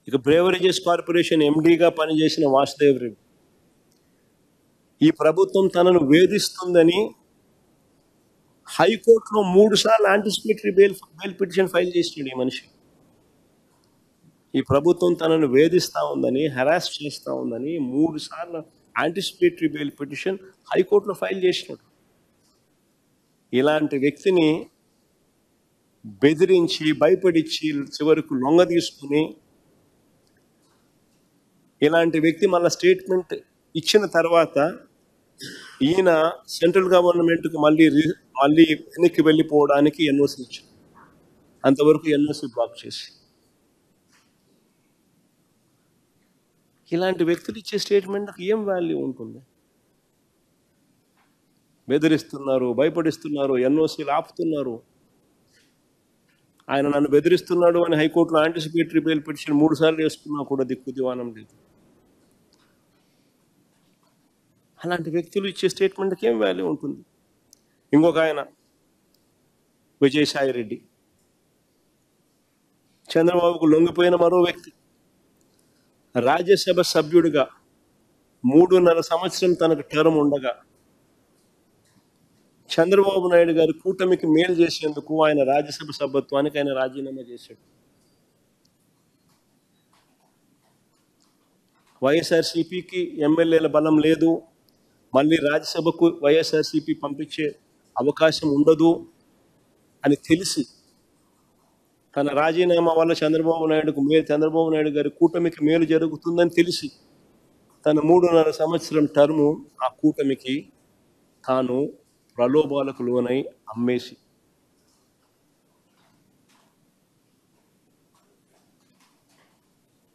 ఇక beverages corporation ఎండీగా పనిచేసిన వాసుదేవ్ రెడ్డి ఈ ప్రభుత్వం తనను వేధిస్తుందని హైకోర్టులో 3 సార్లు యాంటిసిపేటరీ బెయిల్ పిటిషన్ ఫైల్ చేసాడు ఈ మనిషి. ఈ ప్రభుత్వం తనను వేధిస్తూ ఉందని, హెరాస్ చేస్తూ ఉందని 3 సార్లు యాంటిసిపేటరీ బెయిల్ పిటిషన్ హైకోర్టులో ఫైల్ చేసినాడు. ఇలాంటి వ్యక్తిని బెదిరించి, భయపడిచ్చి, చివరకు లొంగ తీసుకుని, ఇలాంటి వ్యక్తి మళ్ళీ స్టేట్మెంట్ ఇచ్చిన తర్వాత ఈయన సెంట్రల్ గవర్నమెంట్కి మళ్ళీ వెనక్కి వెళ్ళిపోవడానికి ఎన్ఓసి ఇచ్చాడు. అంతవరకు ఎన్ఓసి బ్లాక్ చేసి, ఇలాంటి వ్యక్తులు ఇచ్చే స్టేట్మెంట్కి ఏం వాల్యూ ఉంటుంది? బెదిరిస్తున్నారు, భయపడిస్తున్నారు, ఎన్ఓసీలు ఆపుతున్నారు. ఆయన నన్ను బెదిరిస్తున్నాడు అని హైకోర్టులో యాంటిసిపేటరీ బెయిల్ పిటిషన్ 3 సార్లు వేసుకున్నా కూడా దిక్కు దివానం లేదు. అలాంటి వ్యక్తులు ఇచ్చే స్టేట్మెంట్కి ఏం వాల్యూ ఉంటుంది? ఇంకొక ఆయన విజయసాయి రెడ్డి, చంద్రబాబుకు లొంగిపోయిన మరో వ్యక్తి. రాజ్యసభ సభ్యుడిగా 3.5 సంవత్సరం తనకు టర్మ్ ఉండగా చంద్రబాబు నాయుడు గారి కూటమికి మేలు చేసేందుకు ఆయన రాజ్యసభ సభ్యత్వానికి ఆయన రాజీనామా చేశాడు. వైఎస్ఆర్సీపీకి ఎమ్మెల్యేల బలం లేదు, మళ్ళీ రాజ్యసభకు వైఎస్ఆర్సీపీ పంపించే అవకాశం ఉండదు అని తెలిసి, తన రాజీనామా వల్ల చంద్రబాబు నాయుడు గారి కూటమికి మేలు జరుగుతుందని తెలిసి తన 3.5 సంవత్సరం టర్ము ఆ కూటమికి తాను ప్రలోభాలకు లోనై అమ్మేసి,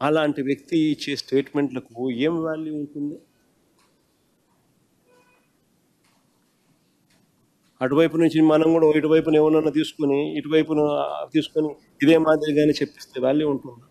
అలాంటి వ్యక్తి ఇచ్చే స్టేట్మెంట్లకు ఏం వాల్యూ ఉంటుంది? అటువైపు నుంచి మనం కూడా ఇటువైపున ఏమన్నా తీసుకొని ఇటువైపున తీసుకొని ఇదే మాదిరిగానే చెప్పిస్తే వాల్యూ ఉంటుందా?